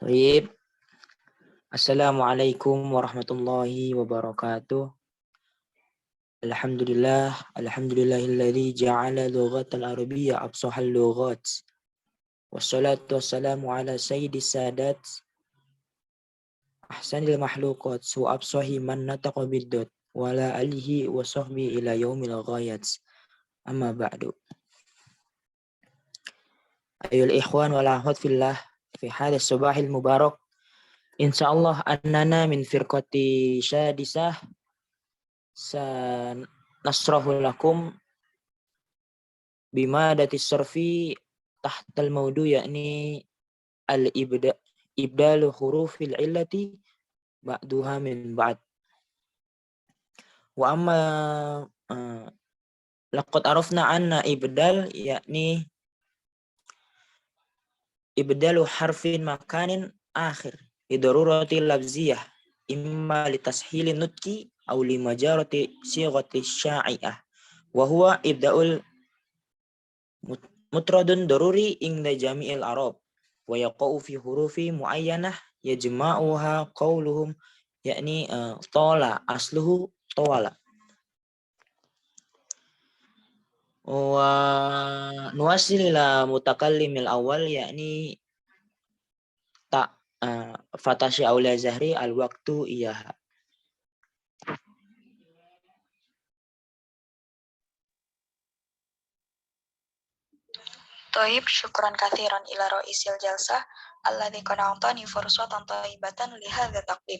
Baik. Assalamualaikum warahmatullahi wabarakatuh. Alhamdulillahilladzi ja'ala lughatal arabiyyah afsahal lughat. Wassalatu wassalamu ala sayyidis sadat ahsanil makhluqat wa afsahi man nataqa biddot wa ala alihi wa sahbihi ila yaumil ghayat. Amma ba'du. Ayol ikhwan wal akhwat fillah, fi hadis subahil mubarak. Insyaallah annana min firqati syadisah sanasrahu lakum bima datis sarfi tahtal maudu, yakni ibdalu hurufil illati ba'duha min ba'd. Wa amma laqad arafna anna ibdal yakni ibdalu harfin makanin akhir lidarurati lafziyah imma litashili nutki aw limajarati sighati syai'ah wa huwa ibda'ul mutradun daruri inda jami'il arab wa yaqa'u fi hurufi muayyanah yajma'uha qawluhum, yakni tola asluhu tawala. Wa nuwasil ila mutakallimil awal, yakni ta fatashi aula zahri al waktu iyaha. Toib, syukran kathiran ila ro'isil jalsah alladhi qana'atani fursatan taibatan lihadha taqdim.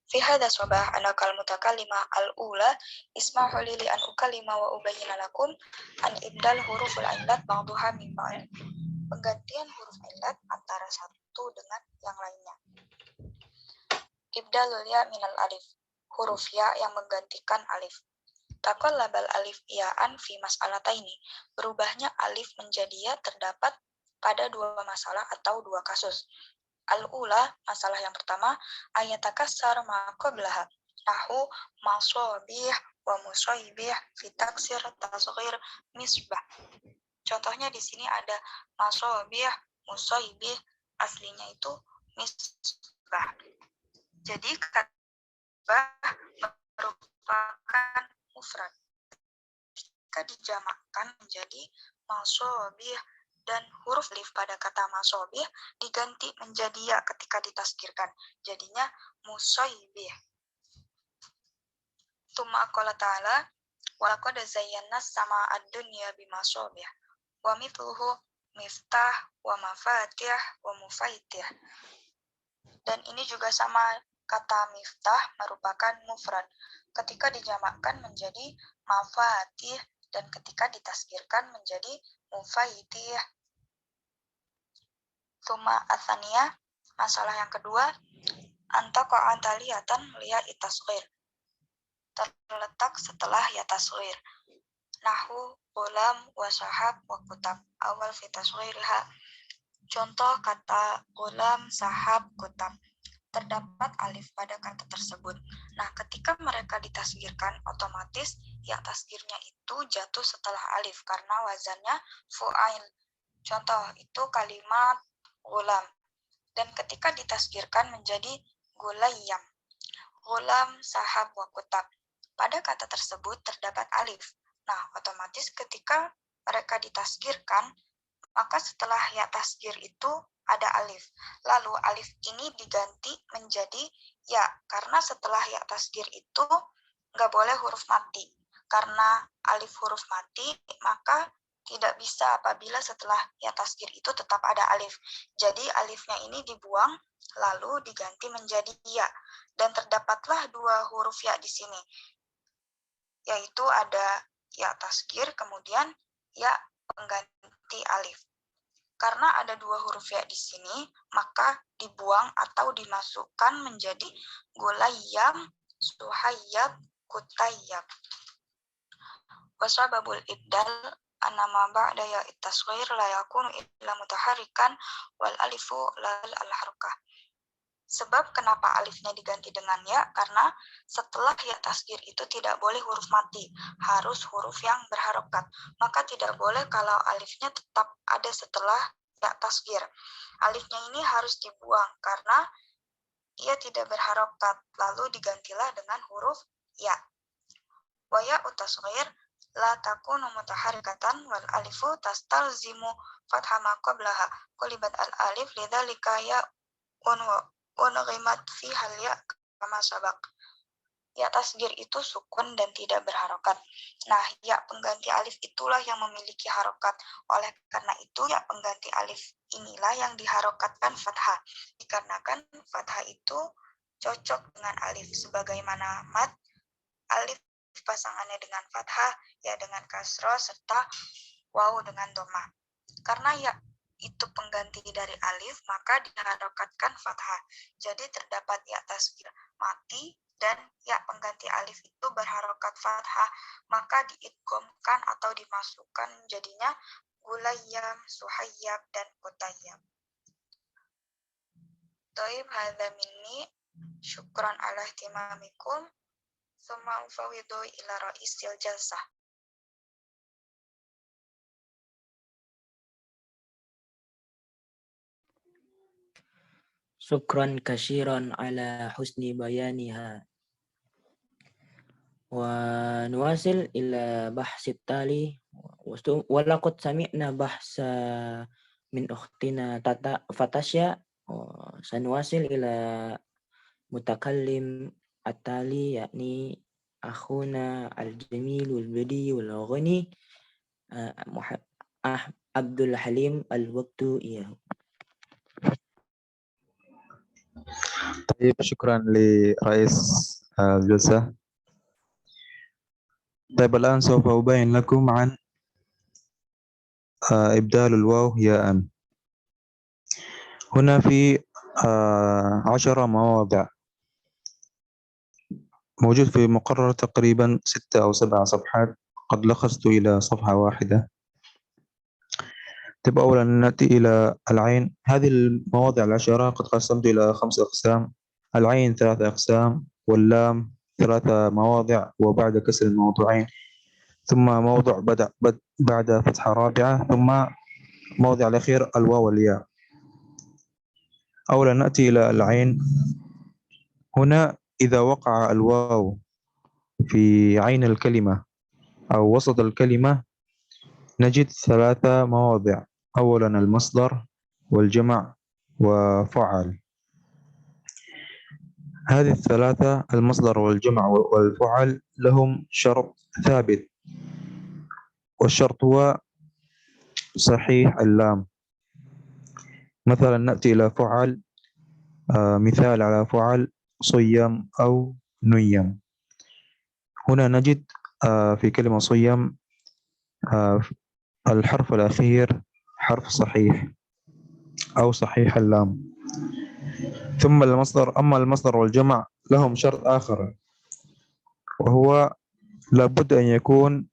Fi hadha sabah ana kal mutakallima al-ula isma'u li an ukallima wa ubayyana lakum an ibdal huruful illat ba'duha min ba'd. Penggantian huruf illat antara satu dengan yang lainnya. Ibdalul ya minal alif, huruf ya yang menggantikan alif. Taqallabal alif ya'an fi mas'alataini, berubahnya alif menjadi ya terdapat pada dua masalah atau dua kasus. Al-ula, masalah yang pertama, ayatakassar ma qablaha, nahu masobih wa musaibih fi taksir tasghir misbah. Contohnya di sini ada masobih, musaibih, aslinya itu misbah. Jadi kata merupakan mufrad. Jika dijamakkan menjadi masobih dan huruf alif pada kata masobih diganti menjadi ya ketika ditaskirkan, jadinya musaibih. Tsumma qala ta'ala wa laqad zayyana as-samaa'a ad-dunya bimasobih wa mithluhu miftah wa mafatih wa mufaitih. Dan ini juga sama, kata miftah merupakan mufrad. Ketika dijamakkan menjadi mafatih dan ketika ditaskirkan menjadi mufaitih. Tsumma atsaniyah, masalah yang kedua, antaqa taliyatan liya itasghir, terletak setelah ya tasghir. Nahu gulam wa sahab wa kutab, awal fi tasghirha. Contoh kata gulam, sahab, kutab, terdapat alif pada kata tersebut. Nah, ketika mereka ditasgirkan, otomatis ya tasgirnya itu jatuh setelah alif karena wazannya fu'ail. Contoh itu kalimat gulam. Dan ketika ditasgirkan menjadi gulayyam. Gulam, sahab, wa kutab. Pada kata tersebut terdapat alif. Nah, otomatis ketika mereka ditasgirkan, maka setelah ya tasgir itu ada alif. Lalu alif ini diganti menjadi ya, karena setelah ya tasgir itu nggak boleh huruf mati. Karena alif huruf mati, maka tidak bisa apabila setelah ya tasgir itu tetap ada alif. Jadi alifnya ini dibuang, lalu diganti menjadi ya. Dan terdapatlah dua huruf ya di sini. Yaitu ada ya tasgir, kemudian ya pengganti alif. Karena ada dua huruf ya di sini, maka dibuang atau dimasukkan menjadi gulayyam, suhayyab, kutayyab. Wasababul ibdal anama ba'da ya tasghir la yakunu illa mutaharrikan wal alifu lal al-harkah. Sebab kenapa alifnya diganti dengan ya? Karena setelah ya tasghir itu tidak boleh huruf mati, harus huruf yang berharokat. Maka tidak boleh kalau alifnya tetap ada setelah ya tasghir. Alifnya ini harus dibuang karena ia tidak berharokat, lalu digantilah dengan huruf ya. Wa ya tasghir la takunu mutaharrikatan wal alifu tastalzimu fathah ma qablaha qulibat al alif lidzalika ya unghimat fi hal ya kama sabaq. Ya tasghir itu sukun dan tidak berharokat. Nah, ya pengganti alif itulah yang memiliki harokat. Oleh karena itu, ya pengganti alif inilah yang diharokatkan fathah. Dikarenakan fathah itu cocok dengan alif. Sebagaimana mat, alif pasangannya dengan fathah, ya dengan kasroh, serta waw dengan dhamma. Karena ya itu pengganti dari alif, maka diharokatkan fathah. Jadi terdapat ya tasghir mati dan ya pengganti alif itu berharokat fathah, maka diidghamkan atau dimasukkan jadinya gulayyam, suhayyab, dan kutayyab. Toib hadza minni, syukran ala ihtimamikum, summa ufawidu ila ra'isil jalsah. Syukran katsiran ala husni bayaniha. Wa nuwasil ila bahsi tali. Walaqad sami'na bahsa min ukhtina Fatasya. Sanuwasil ila mutakallim at-tali, yakni akhuna al-jamil wal-badi wal-ghani Abdul Halim al-Waqtu iyahu. طيب شكرا لرئيس الجلسة. طيب الآن سوف أبين لكم عن إبدال الواو ياء. هنا في 10 مواضع، موجود في مقرر تقريبا 6 أو 7 صفحات، قد لخصت إلى صفحة واحدة. طيب أولا نأتي إلى العين. هذه المواضع 10 قد قسمت إلى 5 أقسام. العين 3 أقسام، واللام 3 مواضع وبعد كسر الموضوعين، ثم موضع بعد فتحة رابعة، ثم موضع الأخير الواو والياء. أولا نأتي إلى العين. هنا إذا وقع الواو في عين الكلمة أو وسط الكلمة نجد 3 مواضع. أولا المصدر والجمع وفعل. هذه ال3 المصدر والجمع والفعل لهم شرط ثابت، والشرط هو صحيح اللام. مثلا نأتي إلى فعل، مثال على فعل صيام أو نيم. هنا نجد في كلمة صيام الحرف الأخير حرف صحيح أو صحيح اللام. ثم أما المصدر والجمع لهم شرط آخر، وهو لابد أن يكون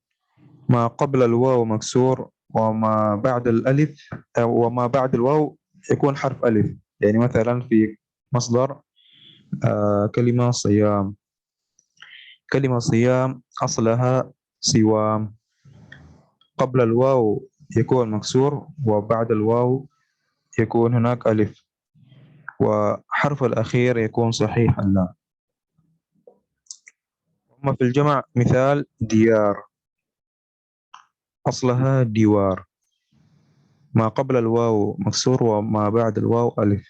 ما قبل الواو مكسور، وما بعد الألف وما بعد الواو يكون حرف ألف. يعني مثلا في مصدر كلمة صيام، كلمة صيام أصلها صوام، قبل الواو يكون مكسور وبعد الواو يكون هناك ألف، وحرف الأخير يكون صحيح اللام. أما في الجمع مثال ديار، أصلها ديوار، ما قبل الواو مكسور وما بعد الواو ألف،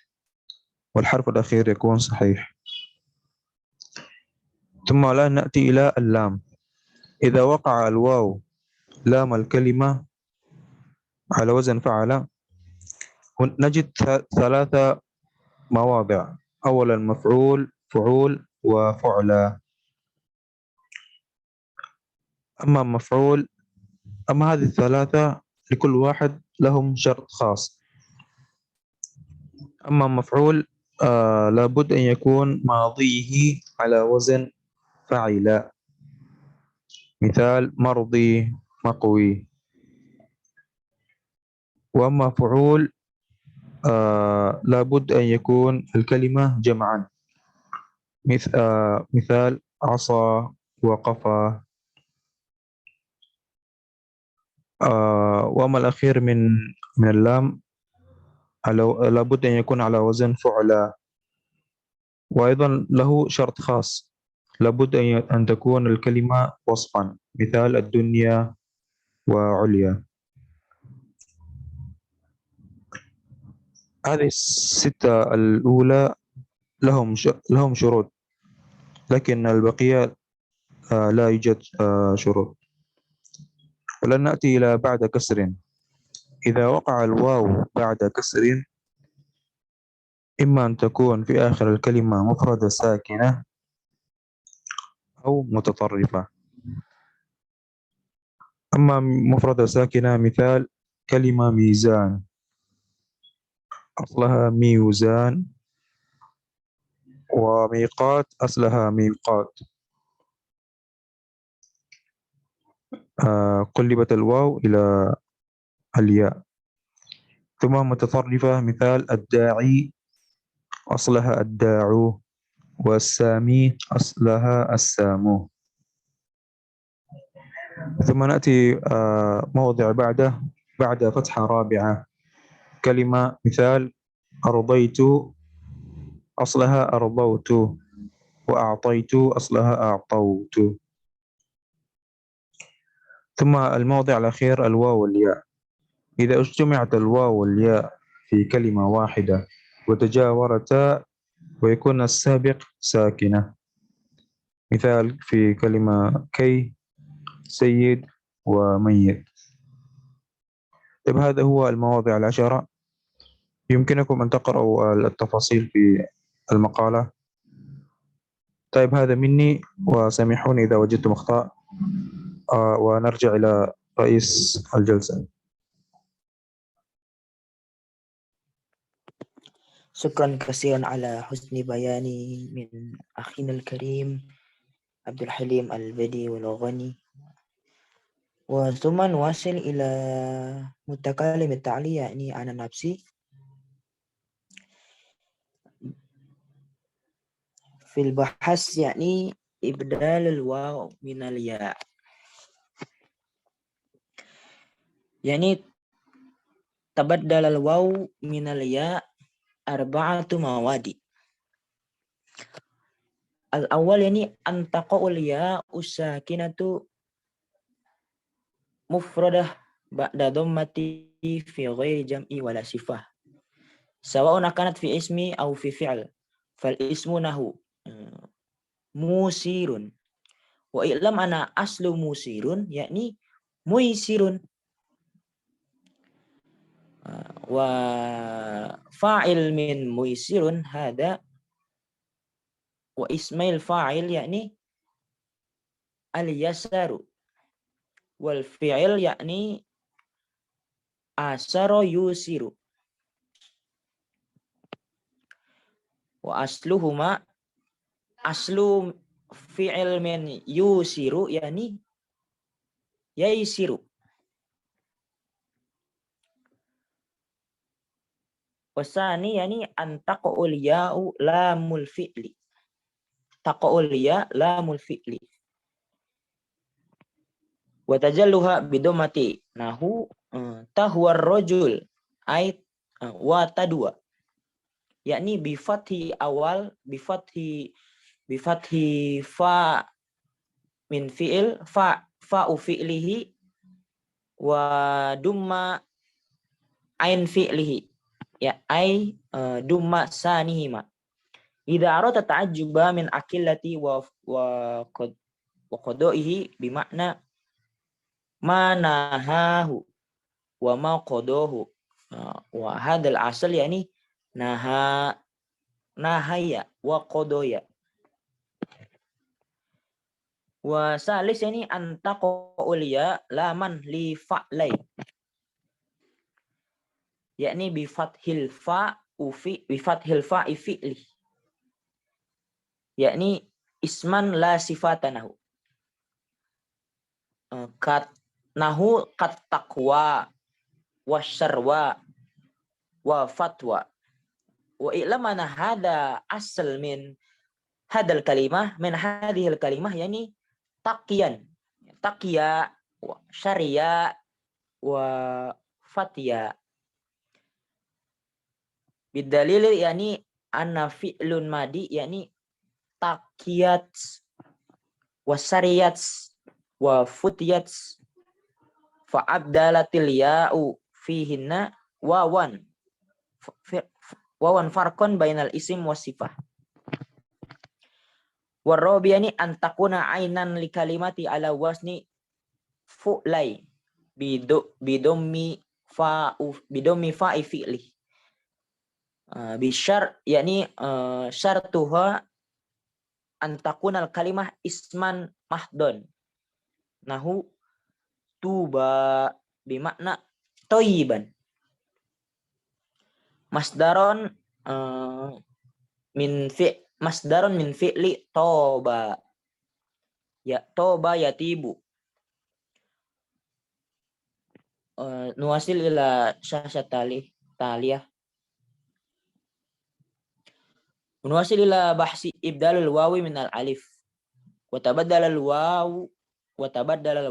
والحرف الأخير يكون صحيح. ثم الآن نأتي إلى اللام. إذا وقع الواو لام الكلمة على وزن فعل نجد 3 مواضع. أولا مفعول، فعول، وفعلى. أما مفعول، أما هذه ال3 لكل واحد لهم شرط خاص. أما مفعول لابد أن يكون ماضيه على وزن فعل، مثال مرضي، مقوي. وأما فعول لابد أن يكون الكلمة جمعا، مثال عصى وقفى. وأما الأخير من اللام لابد أن يكون على وزن فعلى. وأيضا له شرط خاص، لابد أن تكون الكلمة وصفا، مثال الدنيا وعليا. هذه الستة الأولى لهم شروط، لكن البقية لا يوجد شروط. ولن نأتي إلى بعد كسر. إذا وقع الواو بعد كسر، إما أن تكون في آخر الكلمة مفردة ساكنة أو متطرفة. أما مفردة ساكنة مثال كلمة ميزان، أصلها ميوزان، وميقات أصلها ميقات. قلبت الواو إلى الياء. ثم متطرفة مثال الداعي أصلها الداعو، والسامي أصلها السامو. ثم نأتي موضع بعد فتحة رابعة، كلمة مثال أرضيت أصلها أرضوت، وأعطيت أصلها أعطوت. ثم الموضع الأخير الواو والياء. إذا اجتمعت الواو والياء في كلمة واحدة وتجاورتا ويكون السابق ساكنة، مثال في كلمة كي، سيد، وميت. طيب هذا هو المواضع العشرة. يمكنكم أن تقرأوا التفاصيل في المقالة. طيب هذا مني، وسامحوني إذا وجدتم أخطاء، ونرجع إلى رئيس الجلسة. شكرا كثيرا على حسن بياني من أخينا الكريم عبد الحليم البدي والغني. وثم نواصل إلى متكلم التعليق يعني أنا نفسي. في البحث يعني إبدال الواو من الياء، يعني تبدل الواو من الياء 4 مواد. الأول يعني أن تقع الياء الساكنة مفردة بعد ضمة في غير جمع ولا صفة، سواء كانت في اسم أو في فعل. فالاسم نحو موسير، وإعلم أنا أصل موسير يعني ميسر. وفاعل من ميسر هذا، واسم الفاعل يعني اليسار، والفعل يعني أسر يسير. وأصلهما أصل فعل من يسير يعني ييسر. والثاني يعني أن تقع الياء لام الفعل، تقع الياء لام الفعل وتجلها بضمة نحو تهوى الرجل أي وتدوى، يعني بفتح awal بفتح فا من فعل فاء فعله ودم عين فعله ya ai dumma sanihima. Idza arata ta'ajjuba min akillati wa qadaihi bimakna ma nahahu wa ma qadahu. Wa hadzal asal yani nahaya wa qadaya. Wa salis yani antaqul ya laman li fa'lai, yakni bi fathil fa fi'li, yakni isman la sifatanahu. Kat nahu kat taqwa wasyarwa wa fatwa. Wa i'lamana hada asal min hadal kalimah min hadhil kalimah yani taqiyan, taqiya wa syariya wa fatya. Bidalil yakni anna fi'lun madi yakni takiyat wasariyat wa futiyat fa'abdalatil ya'u fihinna wawan farqan bainal isim wasifah. Warabiyani antakuna ainan li kalimati ala wasni fu'lai bidommi fa'i fi'li. Bishar yakni syartuha antakunal kalimah isman mahdon. Nahu tuba bimakna toyiban. Masdaron min fi'li toba. Ya toba yatibu. Nuwasil ila syahsyat taliyah. Nuwasil ila bahsi ibdalul wawi minal alif. Wa tabaddalal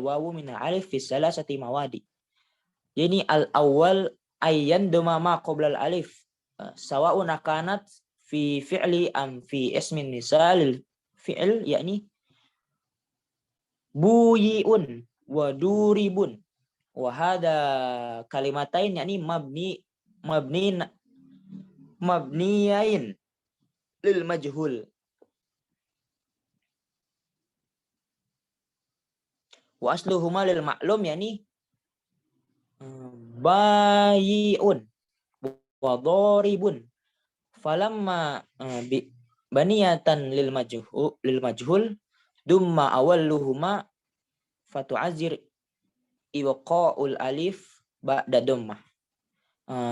wawu minal alif fi salasati mawadi. Yani al-awwal ayyan duma ma qabla al-alif. Sawa'un akanat fi fi'li am fi ismin misal fi'l yakni buyi'un wa duribun. Wa hada kalimatain yakni mabniyain lil majhul. Wa asluhuma lil ma'lum yakni bayi'un wa daribun. Falamma baniyatan lil majhul dumma awalluhuma fatu'azir iwaqa'ul alif ba'da dhammah.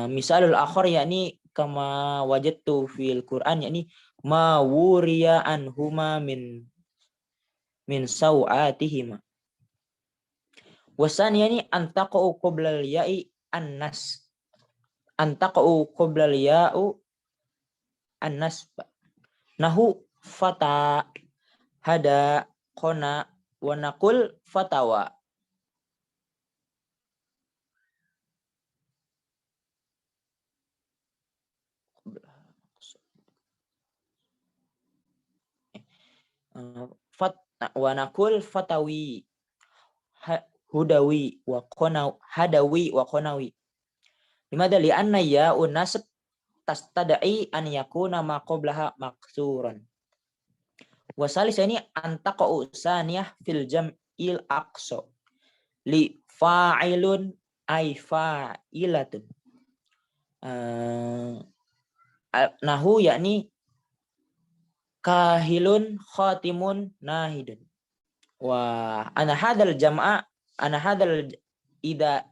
Misalul akhar yakni kama wajadtu fil Qur'an yakni ma wuriya anhuma min sawatihima. Wasan yakni antaqu qabla al-ya'i an-nas. Antaqu qabla al-ya'u an-nas. Nahu fata hada qona wa naqul fatawa. Wa naqul fatawi hudawi wa qonawi. Limadha li'anna ya'un nasab tastad'i an yakuna ma qablaha maksuran. Wa salis ini antaqu saniyah fil jam'il aqsa li fa'ilun ay fa'ilatun. Nahu yakni kahilun khatimun nahidun. Wa ana hadal jam'a idza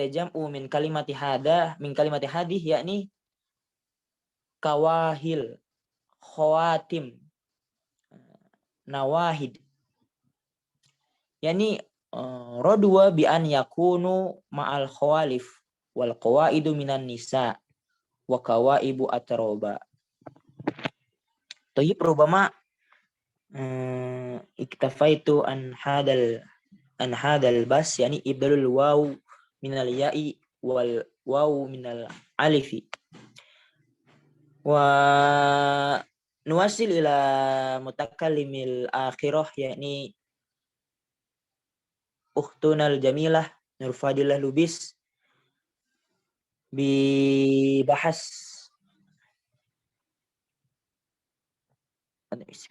jam'u min kalimati hadih yakni kawahil khawatim nawahid. Yani radwa bi an yakunu ma'al khawalif wal qawaidu minan nisa wa kawaibu atroba. Tayyib rubama iktafaitu an hadal bas yani ibdalul waw minal ya'i wal waw minal alifi. Wa nuwasil ila mutakallimil akhirah yakni ukhtunal jamilah Nurfadillah Lubis bi bahas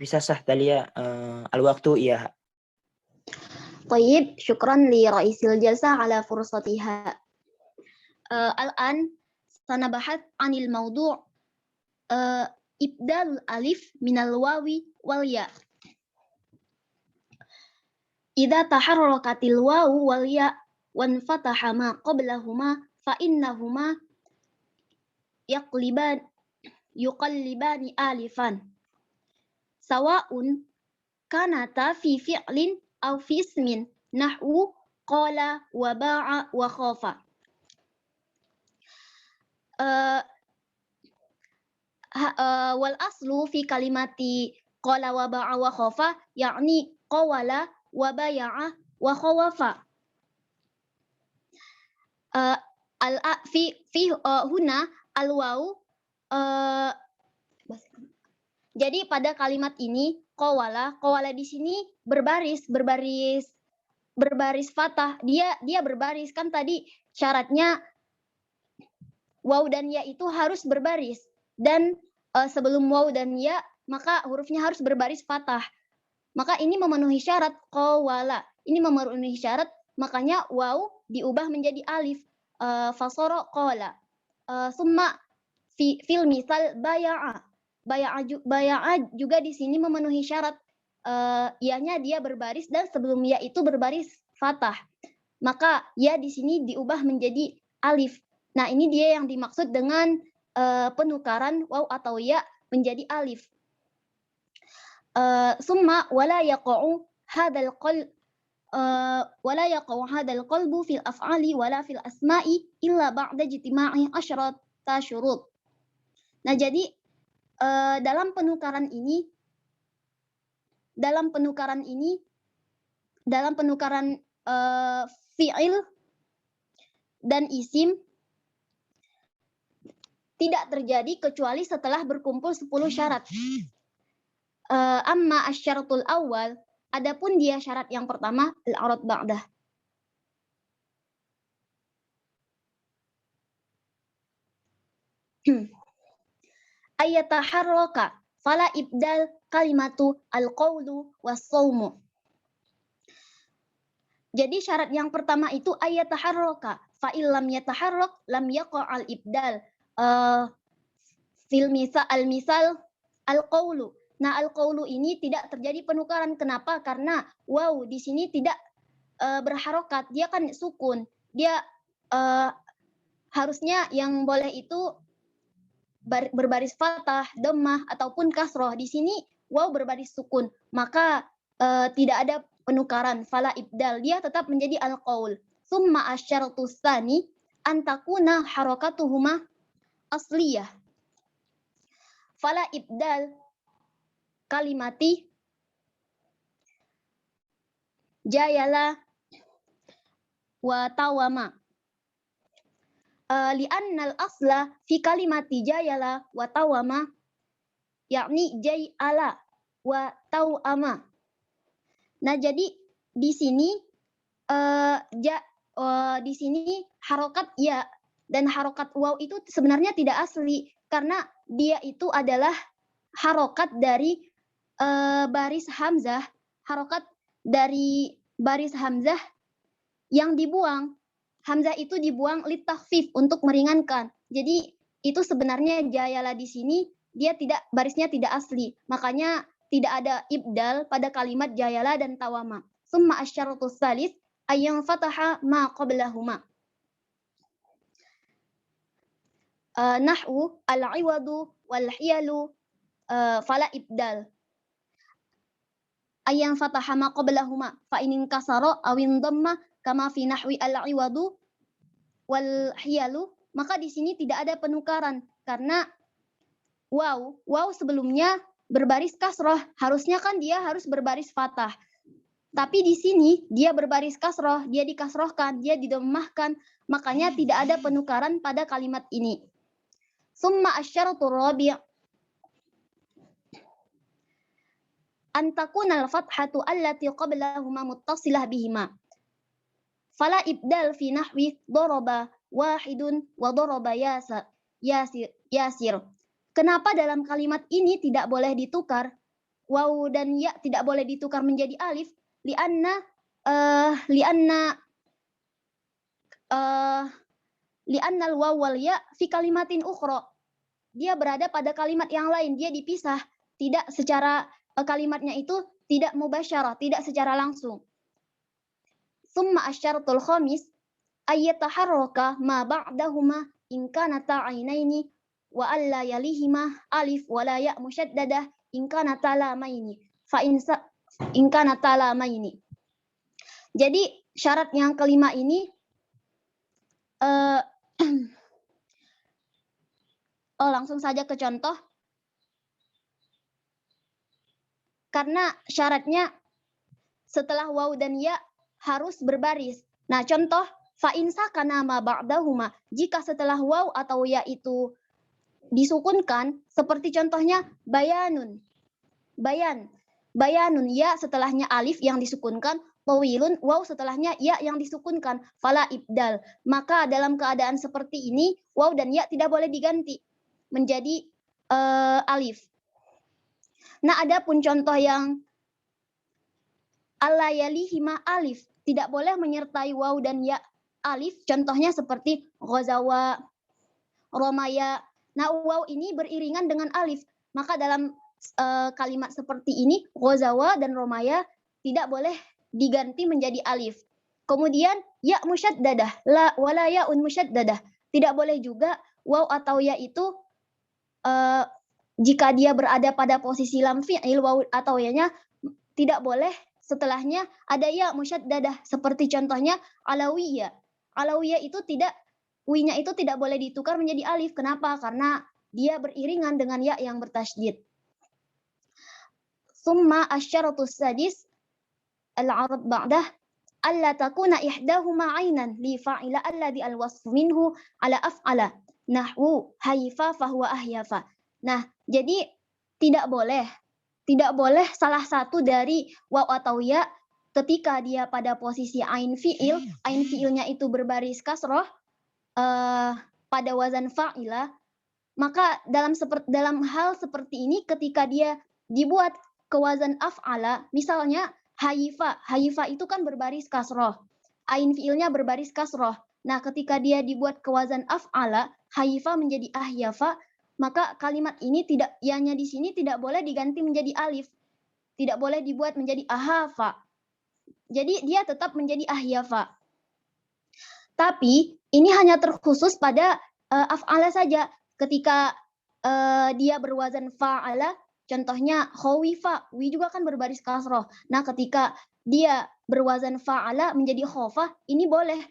bisa sah talia al-waqtu iya. طيب شكرا لرئيس الجلسة على فرصتها. الآن سنبحث عن الموضوع إبدال الألف من الواو والياء. إذا تحركت الواو والياء وانفتح ما قبلهما فإنهما يقلبان آلفا سواء كانتا في فعل أو في اسم نحو قال وباع وخاف. والأصل في كلمة قال وباع وخاف يعني قول وبايع وخوف. huna al-waw. Jadi pada kalimat ini qawala di sini berbaris fathah. Dia berbaris, kan tadi syaratnya waw dan ya itu harus berbaris, dan sebelum waw dan ya maka hurufnya harus berbaris fathah. Maka ini memenuhi syarat qawala. Ini memenuhi syarat, makanya waw diubah menjadi alif. Fasara qala. Summa fil misal baya'a. Baya'a juga di sini memenuhi syarat. Ianya dia berbaris dan sebelum ya itu berbaris fathah. Maka ya di sini diubah menjadi alif. Nah, ini dia yang dimaksud dengan penukaran waw atau ya menjadi alif. Summa wala yaqa'u hadzal qalbu fil af'ali wala fil asma'i illa ba'da ijtima'i asyrata syurut. Nah, jadi dalam penukaran fi'il dan isim tidak terjadi kecuali setelah berkumpul 10 syarat. Amma asyaratul awal, adapun dia syarat yang pertama al-arad ba'dah. Ayataharraka fala ibdal kalimatu al-qawlu was-sawmu. Jadi syarat yang pertama itu ayataharraka, fa illam yataharrak lam yaqa'al ibdal. Misal al-qawlu. Nah, al-qawlu ini tidak terjadi penukaran. Kenapa? Karena waw di sini tidak berharokat, dia kan sukun. Dia harusnya yang boleh itu berbaris fathah, dhammah ataupun kasroh. Di sini waw berbaris sukun, maka tidak ada penukaran. Fala ibdal, dia tetap menjadi al-qaul. Summa asyaratu tsani an takuna harakatuhuma asliyah. Fala ibdal kalimati jayala wa tawama. Li'annal asla fi kalimati jayala wa tawama yakni jayala wa tawama. Nah, jadi di sini di sini harokat ya dan harokat waw itu sebenarnya tidak asli, karena dia itu adalah harokat dari baris hamzah, harokat dari baris hamzah yang dibuang. Hamzah itu dibuang litakhfif, untuk meringankan. Jadi itu sebenarnya jayala di sini dia tidak, barisnya tidak asli. Makanya tidak ada ibdal pada kalimat jayala dan tawama. Summa asyaratu tsalis ayyang fataha ma qablahuma. Nahwu al-iwadu wal hiyalu fala ibdal. Ayyang fataha ma qablahuma fa in kasara awin dhamma kama fi nahwi al-iwadu wal hiyalu, maka di sini tidak ada penukaran karena waw sebelumnya berbaris kasroh, harusnya kan dia harus berbaris fathah. Tapi di sini dia berbaris kasroh, dia dikasrohkan, dia didammahkan, makanya tidak ada penukaran pada kalimat ini. Summa asyaratu rabi' an takuna al-fathatu allati qablahuma muttasilah bihima. Fala ibdal fi nahwi daraba wahidun wa daraba yasir. Kenapa dalam kalimat ini tidak boleh ditukar? Waw dan ya tidak boleh ditukar menjadi alif. Lianna al-waw wal ya fi kalimatin ukhra. Dia berada pada kalimat yang lain, dia dipisah. Tidak secara kalimatnya itu tidak mubasyarah, tidak secara langsung. Summa asyaratul khamis ayyataharraka ma ba'dahuma in kanata ainaini wa alla yalihima alif wa la ya musyaddadah in kanata lamaini fa in kanata lamaini. Jadi syarat yang kelima ini langsung saja ke contoh. Karena syaratnya setelah waw dan ya harus berbaris. Nah, contoh Fa in sakana ma ba'dahuma, jika setelah waw atau ya itu disukunkan, seperti contohnya bayanun. Bayanun, ya setelahnya alif yang disukunkan, tawilun, waw setelahnya ya yang disukunkan, fala ibdal. Maka dalam keadaan seperti ini, waw dan ya tidak boleh diganti menjadi alif. Nah, ada pun contoh yang alla yalihima alif, tidak boleh menyertai waw dan ya alif, contohnya seperti ghazawa, romaya. Nah, waw ini beriringan dengan alif, maka dalam kalimat seperti ini ghazawa dan romaya tidak boleh diganti menjadi alif. Kemudian ya musyaddadah, la wala yaun musyaddadah, tidak boleh juga waw atau ya itu jika dia berada pada posisi lam fi'il, waw atau ya-nya tidak boleh setelahnya ada ya musyaddadah, seperti contohnya alawiyah. Alawiyah itu tidak, wi-nya itu tidak boleh ditukar menjadi alif. Kenapa? Karena dia beriringan dengan ya yang bertasydid. Summa asyaratus sadis al-arab ba'dah alla takuna ihdahuma ainan li fa'ila alladhi al-wasf minhu ala af'ala nahwu haifa fahuwa ahyafa. Nah, jadi tidak boleh salah satu dari waw atau ya ketika dia pada posisi ain fiilnya itu berbaris kasroh pada wazan fa'ila, maka dalam hal seperti ini ketika dia dibuat ke wazan af'ala, misalnya haifa itu kan berbaris kasroh, ain fiilnya berbaris kasroh. Nah, ketika dia dibuat ke wazan af'ala, haifa menjadi ahyafa, maka kalimat ini tidak, ianya di sini tidak boleh diganti menjadi alif, tidak boleh dibuat menjadi ahafa. Jadi dia tetap menjadi ahyafa. Tapi ini hanya terkhusus pada af'ala saja. Ketika dia berwazan fa'ala, contohnya khawifa, wi juga kan berbaris kasroh. Nah, ketika dia berwazan fa'ala menjadi khofah, ini boleh.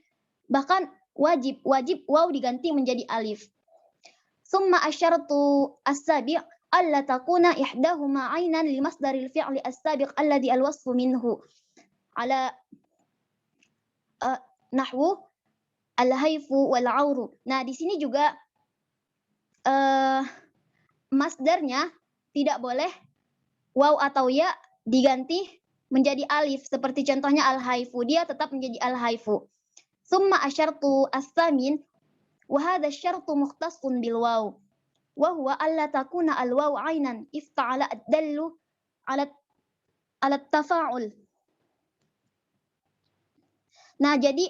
Bahkan wajib waw diganti menjadi alif. Summa asyaratu as-sabi' alla takuna ihdahuma ainan li masdaril fi'li as-sabiq alladhi al-wasfu minhu ala nahwu al-haifu wal-auru. Nah, di sini juga masdarnya tidak boleh waw atau ya diganti menjadi alif, seperti contohnya al-haifu, dia tetap menjadi al-haifu. Summa asyartu as-samin wa hadha asy-syartu mukhtassun bil waw wa huwa alla takuna al-waw ainan ifta'ala ad-dallu ala tafa'ul. Nah, jadi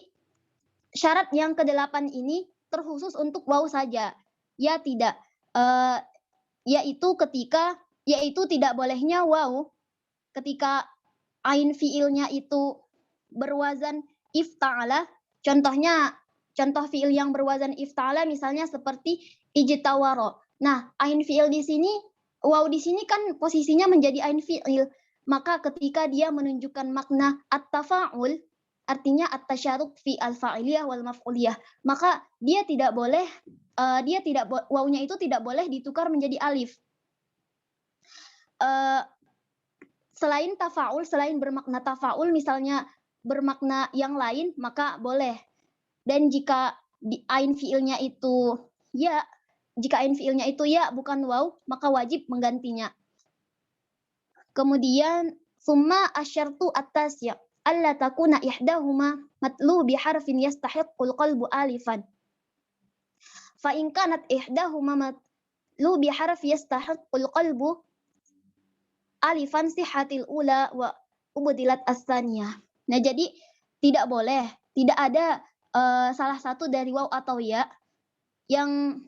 syarat yang ke-8 ini terkhusus untuk waw saja. Ya tidak, yaitu tidak bolehnya waw ketika ain fiilnya itu berwazan ifta'ala. Contoh fiil yang berwazan ifta'ala misalnya seperti ijtawaro. Nah, ain fiil di sini, waw di sini kan posisinya menjadi ain fiil. Maka ketika dia menunjukkan makna at-tafa'ul, artinya at-tasyaruk fi al-fa'iliyah wal maf'uliyah, maka dia tidak boleh wawnya itu tidak boleh ditukar menjadi alif. Selain tafa'ul, selain bermakna tafa'ul, misalnya bermakna yang lain, maka boleh. Dan jika ain fiilnya itu ya, bukan waw, maka wajib menggantinya. Kemudian summa asyartu at-tasya' alla takuna ihdahuma matlu bi harfin yastahiqqul qalbu alifan. Fa in kanat ihdahuma matlu bi harf yastahiqqul qalbu alifan sihhatil ula wa ubdilat as-tsaniyah. Nah, jadi tidak ada salah satu dari waw atau ya yang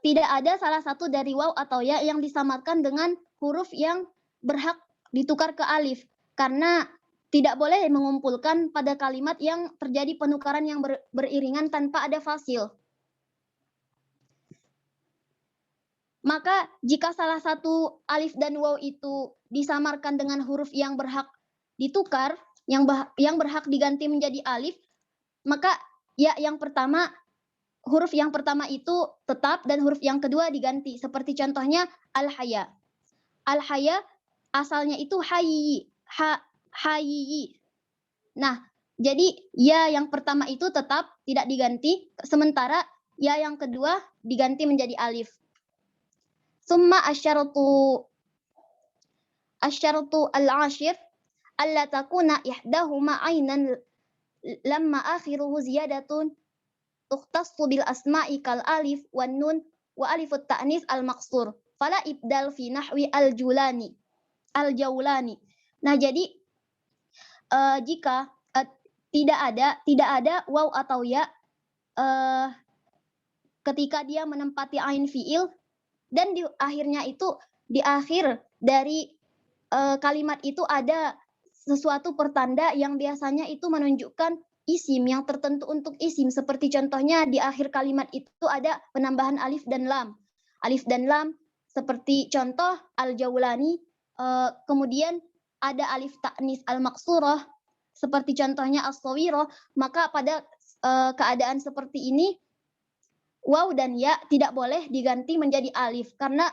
tidak ada salah satu dari waw atau ya yang disamarkan dengan huruf yang berhak ditukar ke alif, karena tidak boleh mengumpulkan pada kalimat yang terjadi penukaran yang beriringan tanpa ada fasil. Maka jika salah satu alif dan waw itu disamarkan dengan huruf yang berhak ditukar, yang berhak diganti menjadi alif, maka ya yang pertama huruf yang pertama itu tetap dan huruf yang kedua diganti. Seperti contohnya al-haya. Al-haya asalnya itu hayyi. Hayyi. Nah, jadi ya yang pertama itu tetap tidak diganti, sementara ya yang kedua diganti menjadi alif. Summa asyaratu al-ashir alla takuna ihdahuma ainan lamma akhiruhu ziyadatun tukhtassu bil asma'i kal alif wan nun wa alifut ta'nis al maqsur fala ibdal fi nahwi al jaulani. Nah, jadi jika tidak ada waw atau ya ketika dia menempati ain fiil dan di akhirnya itu di akhir dari kalimat itu ada sesuatu pertanda yang biasanya itu menunjukkan isim yang tertentu untuk isim, seperti contohnya di akhir kalimat itu ada penambahan alif dan lam. Alif dan lam seperti contoh al-jaulani, kemudian ada alif ta'nis al-maqsurah seperti contohnya as-sawirah, maka pada keadaan seperti ini waw dan ya tidak boleh diganti menjadi alif karena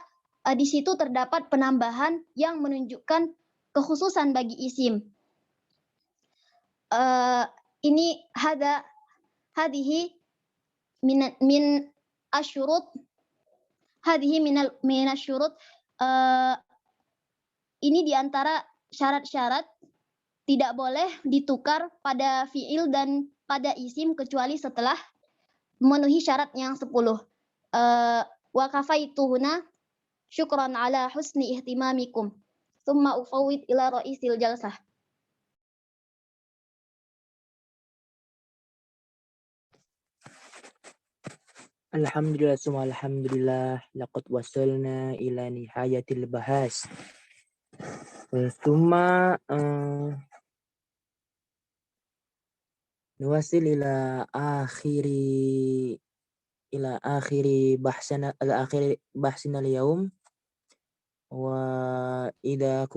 di situ terdapat penambahan yang menunjukkan kekhususan bagi isim. Ini hadhihi min asyurut, hadhihi min asyurut, ini diantara syarat-syarat tidak boleh ditukar pada fiil dan pada isim kecuali setelah memenuhi syarat yang 10. Wa kafaitu huna syukran ala husni ihtimamikum. Tsumma ufawwid ila ra'isil jalsah. Alhamdulillah, summa alhamdulillah, laqad wasalna ila nihayatil bahas. Thumma nuwasil ila akhiri bahsana al-yawm. Wa idza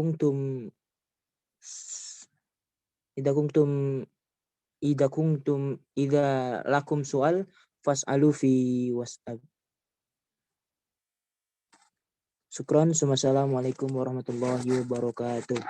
lakum soal fas'alu fi WhatsApp. Syukran. Assalamualaikum warahmatullahi wabarakatuh.